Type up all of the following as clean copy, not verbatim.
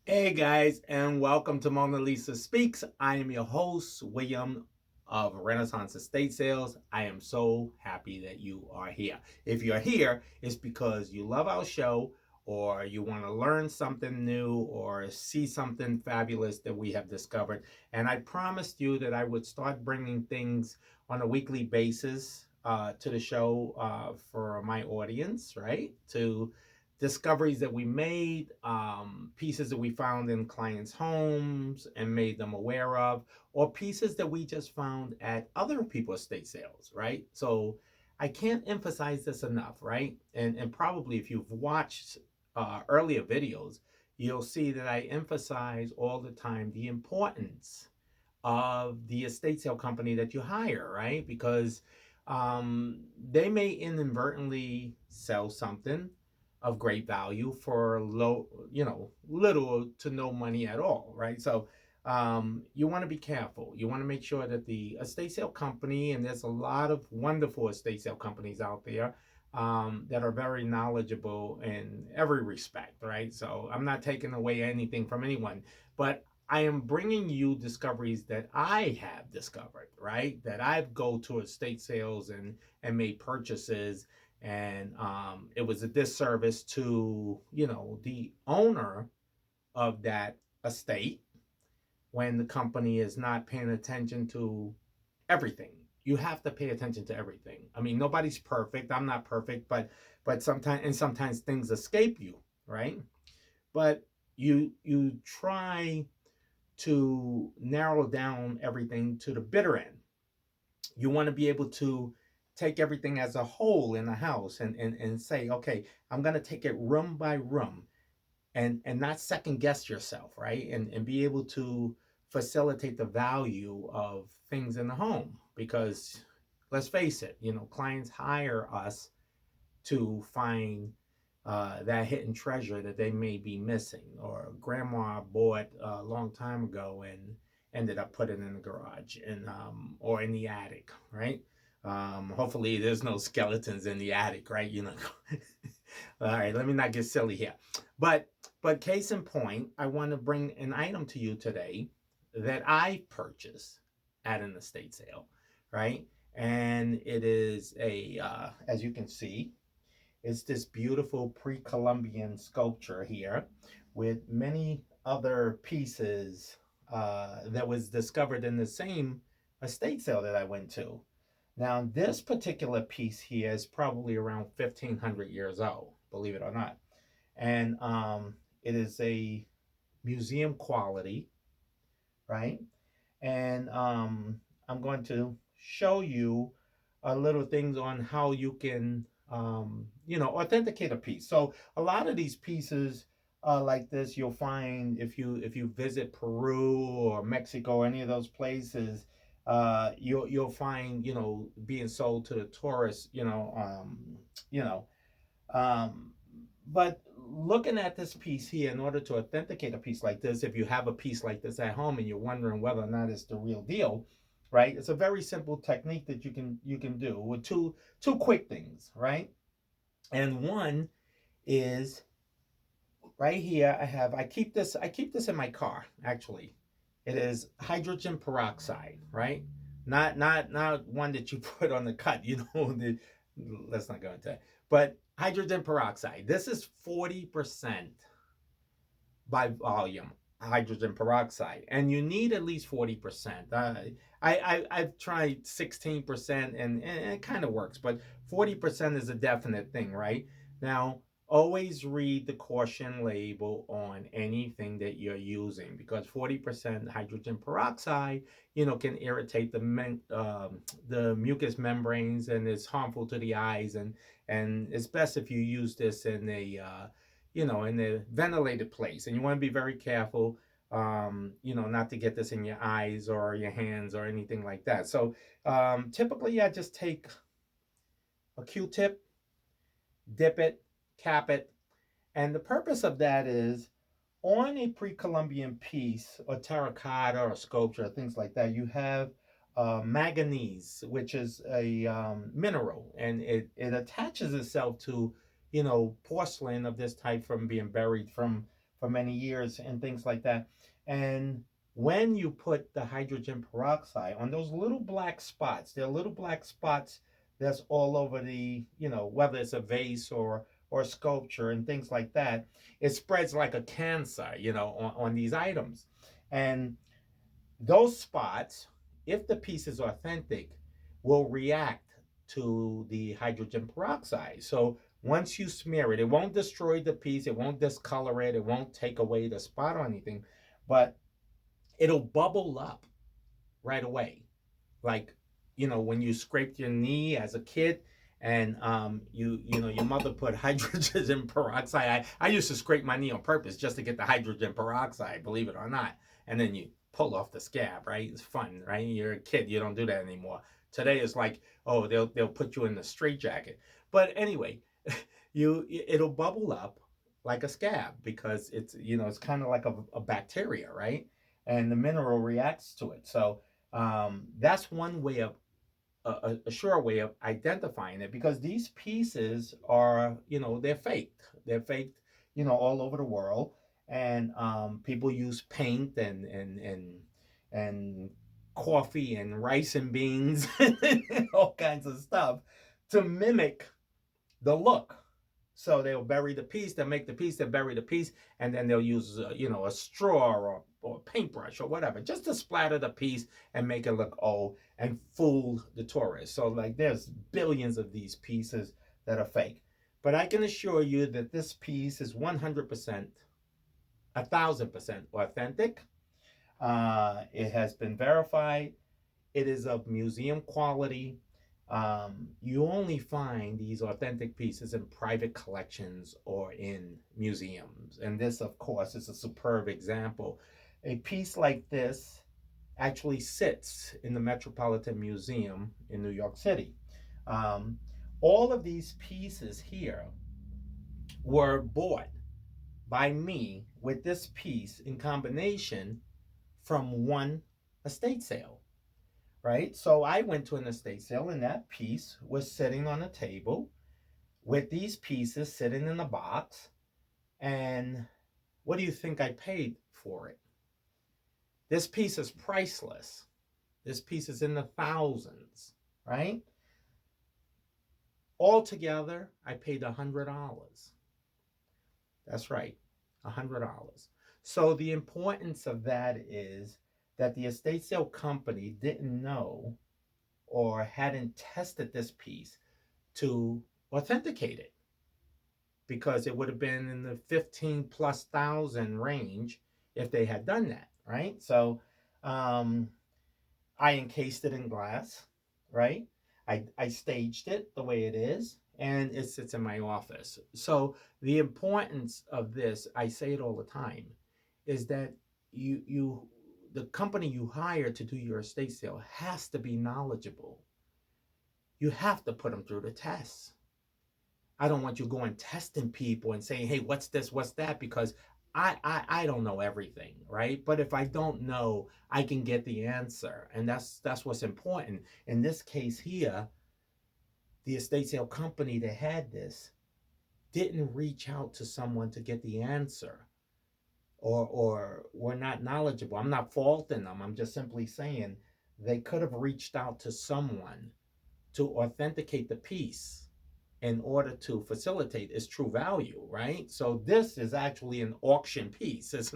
Hey guys, and welcome to Mona Lisa Speaks. I am your host, William of Renaissance Estate Sales. I am so happy that you are here. If you're here, it's because you love our show or you want to learn something new or see something fabulous that we have discovered. And I promised you that I would start bringing things on a weekly basis to the show for my audience, right? To discoveries that we made, pieces that we found in clients' homes and made them aware of, or pieces that we just found at other people's estate sales, right? So I can't emphasize this enough, right? And probably if you've watched earlier videos, you'll see that I emphasize all the time the importance of the estate sale company that you hire, right? Because they may inadvertently sell something of great value for little to no money at all, right? So you want to be careful. You want to make sure that the estate sale company, and there's a lot of wonderful estate sale companies out there that are very knowledgeable in every respect, right? So I'm not taking away anything from anyone, but I am bringing you discoveries that I have discovered, right? That I've go to estate sales and made purchases, and it was a disservice to the owner of that estate when the company is not paying attention to everything. You have to pay attention to everything. I mean, nobody's perfect. I'm not perfect, but sometimes things escape you, right? But you try to narrow down everything to the bitter end. You want to be able to take everything as a whole in the house and say, okay, I'm going to take it room by room and not second guess yourself, right? And be able to facilitate the value of things in the home. Because let's face it, clients hire us to find that hidden treasure that they may be missing, or grandma bought a long time ago and ended up putting in the garage and or in the attic, right? Hopefully, there's no skeletons in the attic, right? All right, let me not get silly here, but case in point, I want to bring an item to you today that I purchased at an estate sale, right? And it is as you can see, it's this beautiful pre-columbian sculpture here with many other pieces that was discovered in the same estate sale that I went to. Now, this particular piece here is probably around 1,500 years old, believe it or not. And it is a museum quality, right? And I'm going to show you a little things on how you can, authenticate a piece. So a lot of these pieces like this, you'll find if you visit Peru or Mexico, or any of those places, you'll find being sold to the tourists. You know, um, but looking at this piece here, in order to authenticate a piece like this, if you have a piece like this at home and you're wondering whether or not it's the real deal, right? It's a very simple technique that you can do with two quick things, right? And one is right here. I keep this in my car actually. It is hydrogen peroxide, right? Not one that you put on the cut, let's not go into that. But hydrogen peroxide. This is 40% by volume hydrogen peroxide, and you need at least 40%. I've tried 16%, and it kind of works, but 40% is a definite thing, right? Now, always read the caution label on anything that you're using, because 40% hydrogen peroxide, can irritate the mucous membranes, and it's harmful to the eyes, and it's best if you use this in a ventilated place, and you want to be very careful, not to get this in your eyes or your hands or anything like that. So typically I just take a Q-tip, dip it, cap it, and the purpose of that is, on a pre-Columbian piece or terracotta or sculpture, things like that, you have manganese, which is a mineral, and it attaches itself to porcelain of this type from being buried from for many years and things like that. And when you put the hydrogen peroxide on those little black spots, there are little black spots that's all over the, whether it's a vase or sculpture and things like that, it spreads like a cancer, on these items. And those spots, if the piece is authentic, will react to the hydrogen peroxide. So once you smear it, it won't destroy the piece, it won't discolor it, it won't take away the spot or anything, but it'll bubble up right away. Like, when you scraped your knee as a kid and your mother put hydrogen peroxide. I used to scrape my knee on purpose just to get the hydrogen peroxide, believe it or not. And then you pull off the scab, right? It's fun, right? You're a kid, you don't do that anymore. Today it's like, oh, they'll put you in the straitjacket. But anyway, it'll bubble up like a scab because it's kind of like a bacteria, right? And the mineral reacts to it. So that's one way of a sure way of identifying it, because these pieces are, they're faked. They're faked, all over the world, and people use paint and coffee and rice and beans and all kinds of stuff to mimic the look. So they'll bury the piece, they'll make the piece, they'll bury the piece, and then they'll use, a straw or a paintbrush or whatever, just to splatter the piece and make it look old and fool the tourists. So, like, there's billions of these pieces that are fake. But I can assure you that this piece is 100%, 1,000% authentic. It has been verified. It is of museum quality. You only find these authentic pieces in private collections or in museums. And this, of course, is a superb example. A piece like this actually sits in the Metropolitan Museum in New York City. All of these pieces here were bought by me with this piece in combination from one estate sale. Right? So I went to an estate sale and that piece was sitting on a table with these pieces sitting in a box. And what do you think I paid for it? This piece is priceless. This piece is in the thousands, right? Altogether, I paid $100. That's right, $100. So the importance of that is that the estate sale company didn't know or hadn't tested this piece to authenticate it, because it would have been in the 15 plus thousand range if they had done that, right? So I encased it in glass, right? I staged it the way it is, and it sits in my office. So the importance of this, I say it all the time, is that the company you hire to do your estate sale has to be knowledgeable. You have to put them through the tests. I don't want you going testing people and saying, hey, what's this, what's that, because I don't know everything, right? But if I don't know, I can get the answer. And that's what's important. In this case here, the estate sale company that had this didn't reach out to someone to get the answer, or were not knowledgeable. I'm not faulting them. I'm just simply saying they could have reached out to someone to authenticate the piece in order to facilitate its true value, right? So this is actually an auction piece. This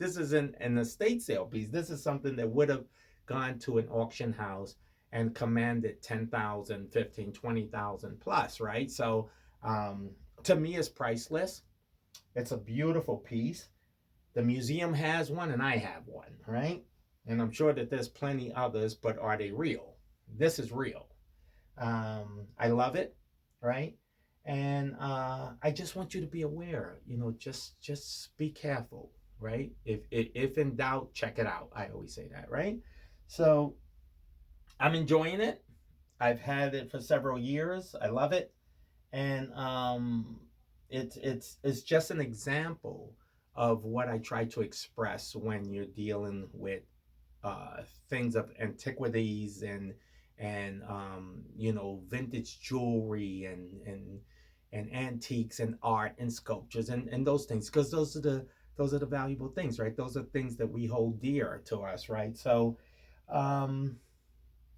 isn't an estate sale piece. This is something that would have gone to an auction house and commanded 10,000, 15, 20,000 plus, right? So to me, it's priceless. It's a beautiful piece. The museum has one and I have one, right? And I'm sure that there's plenty others, but are they real? This is real. I love it, right? And I just want you to be aware, just be careful, right? If in doubt, check it out. I always say that, right? So I'm enjoying it. I've had it for several years. I love it. And it's just an example of what I try to express when you're dealing with things of antiquities and vintage jewelry and antiques and art and sculptures and those things, because those those are the valuable things, right? Those are things that we hold dear to us, right? So, um,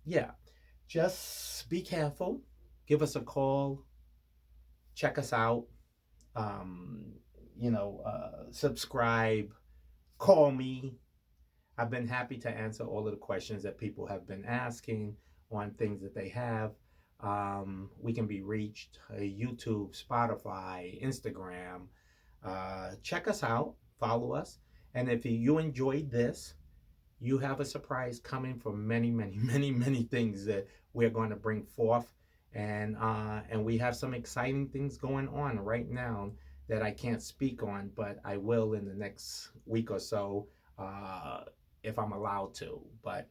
yeah, just be careful. Give us a call. Check us out. Um, subscribe. Call me. I've been happy to answer all of the questions that people have been asking on things that they have. We can be reached YouTube, Spotify, Instagram. Check us out, follow us. And if you enjoyed this, you have a surprise coming for many, many, many, many things that we're going to bring forth. And we have some exciting things going on right now that I can't speak on, but I will in the next week or so, if I'm allowed to. But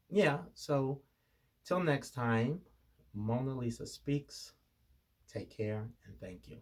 yeah, so till next time, Mona Lisa Speaks. Take care and thank you.